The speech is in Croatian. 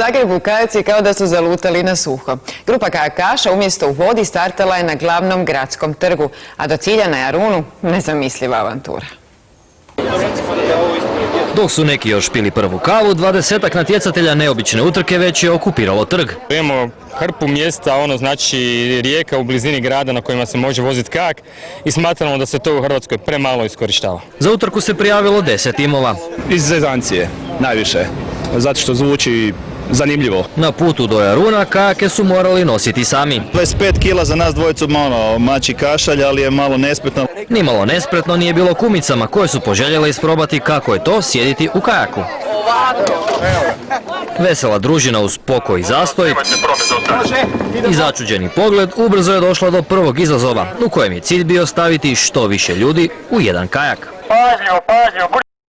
Zagrebu kajaci kao da su zalutali na suho. Grupa kajakaša umjesto u vodi startala je na glavnom gradskom trgu, a do cilja na Jarunu nezamisliva avantura. Dok su neki još pili prvu kavu, 20-ak natjecatelja neobične utrke već je okupiralo trg. Imamo hrpu mjesta, znači rijeka u blizini grada na kojima se može voziti kajak i smatramo da se to u Hrvatskoj premalo iskorištava. Za utrku se prijavilo 10 timova. Iz zezancije, najviše, zato što zvuči zanimljivo. Na putu do Jaruna kajake su morali nositi sami. 25 kila za nas dvojicu mači kašalj, ali je malo nespretno. Nimalo nespretno nije bilo kumicama koje su poželjele isprobati kako je to sjediti u kajaku. Vesela družina uz pokoj i zastoj i začuđeni pogled ubrzo je došla do prvog izazova u kojem je cilj bio staviti što više ljudi u jedan kajak. Pažljivo,